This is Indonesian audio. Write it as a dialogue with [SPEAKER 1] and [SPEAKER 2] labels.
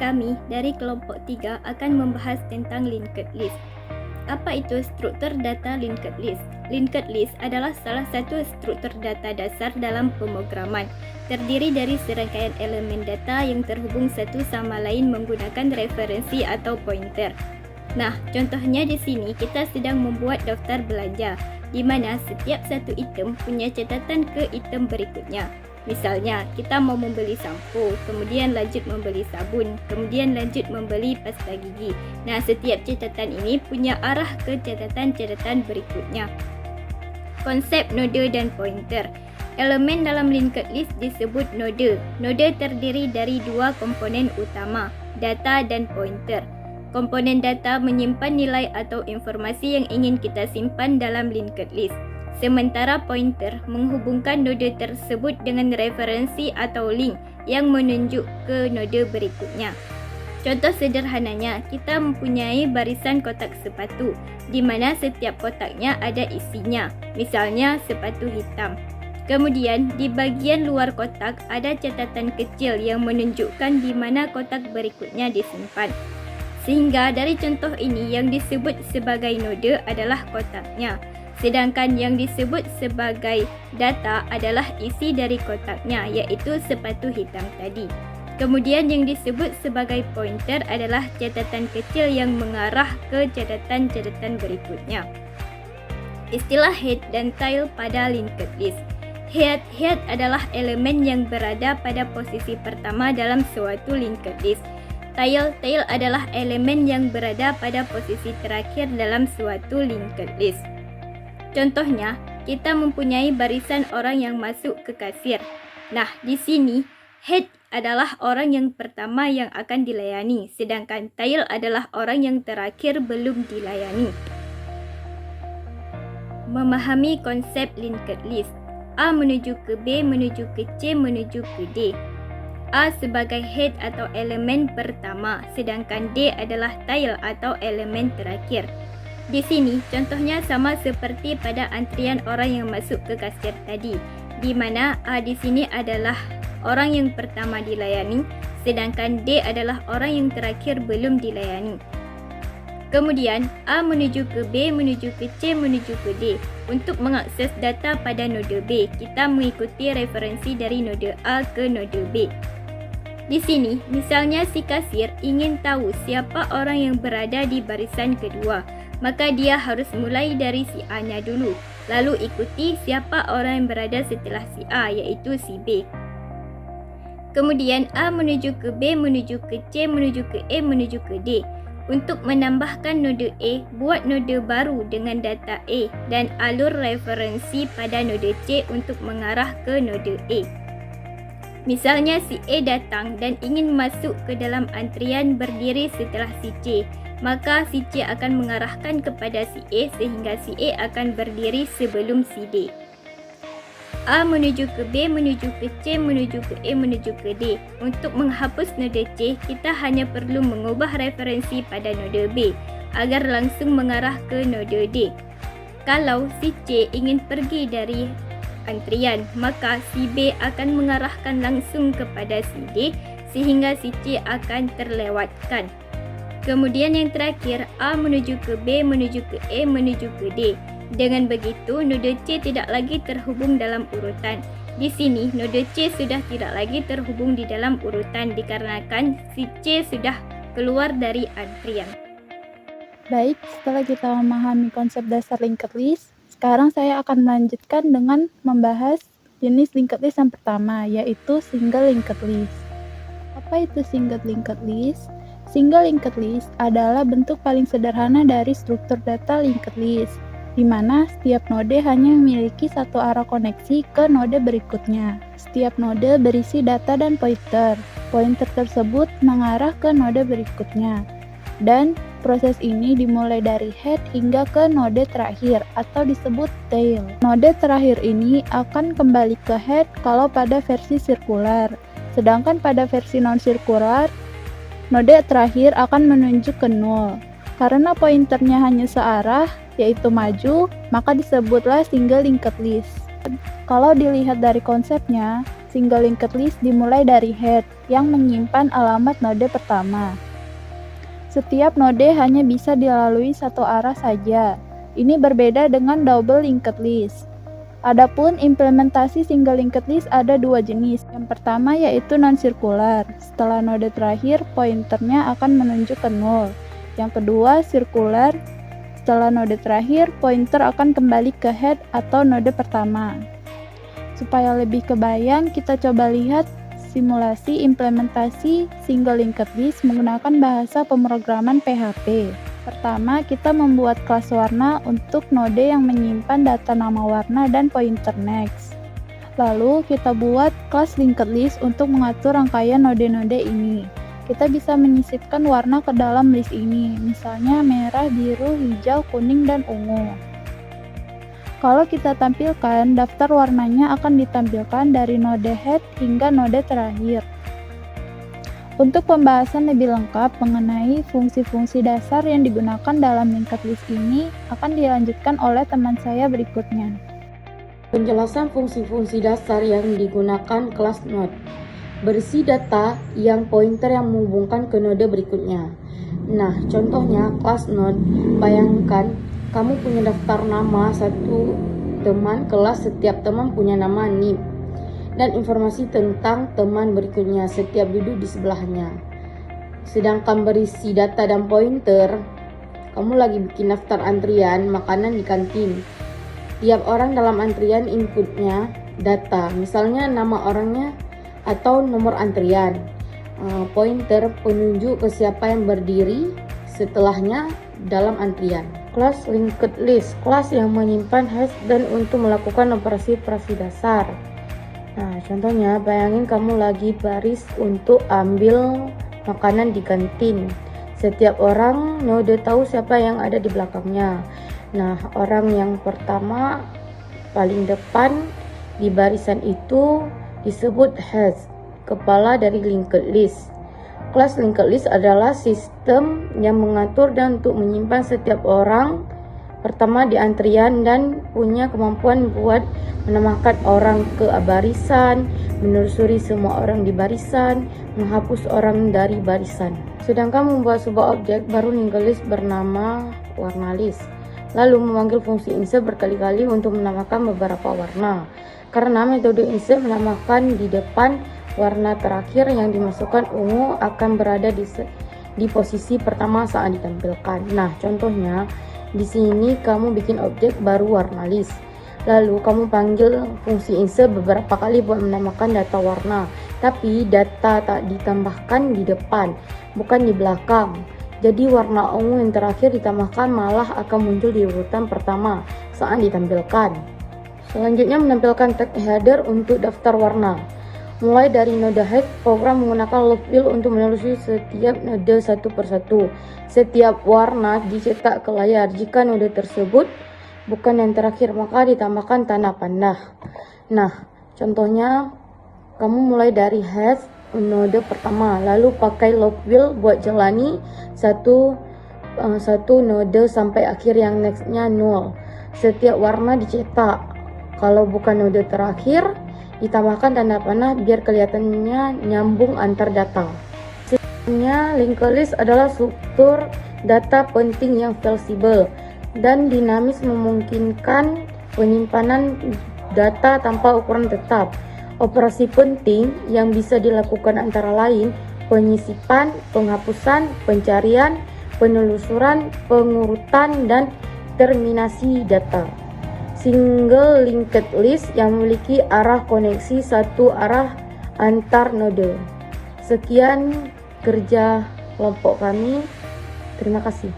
[SPEAKER 1] Kami dari kelompok 3 akan membahas tentang linked list. Apa itu struktur data linked list? Linked list adalah salah satu struktur data dasar dalam pemrograman. Terdiri dari serangkaian elemen data yang terhubung satu sama lain menggunakan referensi atau pointer. Nah, contohnya di sini kita sedang membuat daftar belanja, di mana setiap satu item punya catatan ke item berikutnya. Misalnya, kita mau membeli sampo, kemudian lanjut membeli sabun, kemudian lanjut membeli pasta gigi. Nah, setiap catatan ini punya arah ke catatan-catatan berikutnya. Konsep node dan pointer. Elemen dalam linked list disebut node. Node terdiri dari dua komponen utama, data dan pointer. Komponen data menyimpan nilai atau informasi yang ingin kita simpan dalam linked list. Sementara pointer menghubungkan node tersebut dengan referensi atau link yang menunjuk ke node berikutnya. Contoh sederhananya, kita mempunyai barisan kotak sepatu, di mana setiap kotaknya ada isinya, misalnya sepatu hitam. Kemudian, di bagian luar kotak ada catatan kecil yang menunjukkan di mana kotak berikutnya disimpan. Sehingga dari contoh ini yang disebut sebagai node adalah kotaknya. Sedangkan yang disebut sebagai data adalah isi dari kotaknya, iaitu sepatu hitam tadi. Kemudian yang disebut sebagai pointer adalah catatan kecil yang mengarah ke catatan-catatan berikutnya. Istilah head dan tail pada linked list. Head adalah elemen yang berada pada posisi pertama dalam suatu linked list. Tail adalah elemen yang berada pada posisi terakhir dalam suatu linked list. Contohnya, kita mempunyai barisan orang yang masuk ke kasir. Nah, di sini head adalah orang yang pertama yang akan dilayani, sedangkan tail adalah orang yang terakhir belum dilayani. Memahami konsep linked list. A menuju ke B, menuju ke C, menuju ke D. A sebagai head atau elemen pertama, sedangkan D adalah tail atau elemen terakhir. Di sini, contohnya sama seperti pada antrian orang yang masuk ke kasir tadi, di mana A di sini adalah orang yang pertama dilayani, sedangkan D adalah orang yang terakhir belum dilayani. Kemudian, A menuju ke B, menuju ke C, menuju ke D. Untuk mengakses data pada node B, kita mengikuti referensi dari node A ke node B. Di sini, misalnya si kasir ingin tahu siapa orang yang berada di barisan kedua, maka dia harus mulai dari si A-nya dulu, lalu ikuti siapa orang yang berada setelah si A, yaitu si B. Kemudian A menuju ke B, menuju ke C, menuju ke E, menuju ke D. Untuk menambahkan node E, buat node baru dengan data E dan alur referensi pada node C untuk mengarah ke node E. Misalnya si E datang dan ingin masuk ke dalam antrian berdiri setelah si C, maka si C akan mengarahkan kepada si E sehingga si E akan berdiri sebelum si D. A menuju ke B, menuju ke C, menuju ke E, menuju ke D. Untuk menghapus node C, kita hanya perlu mengubah referensi pada node B agar langsung mengarah ke node D. Kalau si C ingin pergi dari antrian, maka si B akan mengarahkan langsung kepada si D sehingga si C akan terlewatkan. Kemudian yang terakhir, A menuju ke B, menuju ke E, menuju ke D. Dengan begitu, node C tidak lagi terhubung dalam urutan. Di sini, node C sudah tidak lagi terhubung di dalam urutan dikarenakan si C sudah keluar dari antrian.
[SPEAKER 2] Baik, setelah kita memahami konsep dasar linked list, sekarang saya akan melanjutkan dengan membahas jenis linked list yang pertama, yaitu single linked list. Apa itu single linked list? Single linked list adalah bentuk paling sederhana dari struktur data linked list, di mana setiap node hanya memiliki satu arah koneksi ke node berikutnya. Setiap node berisi data dan pointer. Pointer tersebut mengarah ke node berikutnya. Dan proses ini dimulai dari head hingga ke node terakhir atau disebut tail. Node terakhir ini akan kembali ke head kalau pada versi sirkular. Sedangkan pada versi non-sirkular, node terakhir akan menunjuk ke 0. Karena pointernya hanya searah, yaitu maju, maka disebutlah single linked list. Kalau dilihat dari konsepnya, Single linked list dimulai dari head yang menyimpan alamat node pertama. Setiap node hanya bisa dilalui satu arah saja. Ini berbeda dengan double linked list. Adapun implementasi single linked list ada dua jenis. Yang pertama yaitu non-circular. Setelah node terakhir, pointernya akan menunjuk ke 0. Yang kedua, circular. Setelah node terakhir, pointer akan kembali ke head atau node pertama. Supaya lebih kebayang, kita coba lihat simulasi implementasi single linked list menggunakan bahasa pemrograman PHP. Pertama, kita membuat kelas warna untuk node yang menyimpan data nama warna dan pointer next. Lalu, kita buat kelas linked list untuk mengatur rangkaian node-node ini. Kita bisa menyisipkan warna ke dalam list ini, misalnya merah, biru, hijau, kuning, dan ungu. Kalau kita tampilkan, daftar warnanya akan ditampilkan dari node head hingga node terakhir. Untuk pembahasan lebih lengkap mengenai fungsi-fungsi dasar yang digunakan dalam linked list ini akan dilanjutkan oleh teman saya berikutnya.
[SPEAKER 3] Penjelasan fungsi-fungsi dasar yang digunakan kelas node. Berisi data yang pointer yang menghubungkan ke node berikutnya. Nah, contohnya kelas node, bayangkan kamu punya daftar nama satu teman kelas, setiap teman punya nama NIM dan informasi tentang teman berikutnya setiap duduk di sebelahnya. Sedangkan berisi data dan pointer, kamu lagi bikin daftar antrian makanan di kantin. Tiap orang dalam antrian inputnya data, misalnya nama orangnya atau nomor antrian. Pointer penunjuk ke siapa yang berdiri setelahnya dalam antrian. Kelas linked list, kelas yang menyimpan hash dan untuk melakukan operasi-operasi dasar. Nah, contohnya bayangin kamu lagi baris untuk ambil makanan di kantin. Setiap orang node tahu siapa yang ada di belakangnya. Nah, orang yang pertama paling depan di barisan itu disebut head, kepala dari linked list. Kelas linked list adalah sistem yang mengatur dan untuk menyimpan setiap orang pertama di antrian dan punya kemampuan buat menambahkan orang ke barisan, menelusuri semua orang di barisan, menghapus orang dari barisan. Sedangkan membuat sebuah objek baru linked list bernama warna list. Lalu memanggil fungsi insert berkali-kali untuk menambahkan beberapa warna. Karena metode insert menambahkan di depan warna terakhir yang dimasukkan ungu akan berada di posisi pertama saat ditampilkan. Nah, contohnya di sini kamu bikin objek baru warna list. Lalu kamu panggil fungsi insert beberapa kali buat menambahkan data warna. Tapi data tak ditambahkan di depan, bukan di belakang. Jadi warna ungu yang terakhir ditambahkan malah akan muncul di urutan pertama saat ditampilkan. Selanjutnya menampilkan tag header untuk daftar warna. Mulai dari node head, program menggunakan loop wheel untuk menelusuri setiap node satu persatu. Setiap warna dicetak ke layar. Jika node tersebut bukan yang terakhir, maka ditambahkan tanda panah. Nah, contohnya kamu mulai dari head node pertama, lalu pakai loop wheel buat jalani satu node sampai akhir yang nextnya 0. Setiap warna dicetak. Kalau bukan node terakhir, ditambahkan tanda panah biar kelihatannya nyambung antar data. Sebenarnya linked list adalah struktur data penting yang fleksibel dan dinamis, memungkinkan penyimpanan data tanpa ukuran tetap. Operasi penting yang bisa dilakukan antara lain penyisipan, penghapusan, pencarian, penelusuran, pengurutan, dan terminasi data. Single linked list yang memiliki arah koneksi satu arah antar node. Sekian kerja kelompok kami. Terima kasih.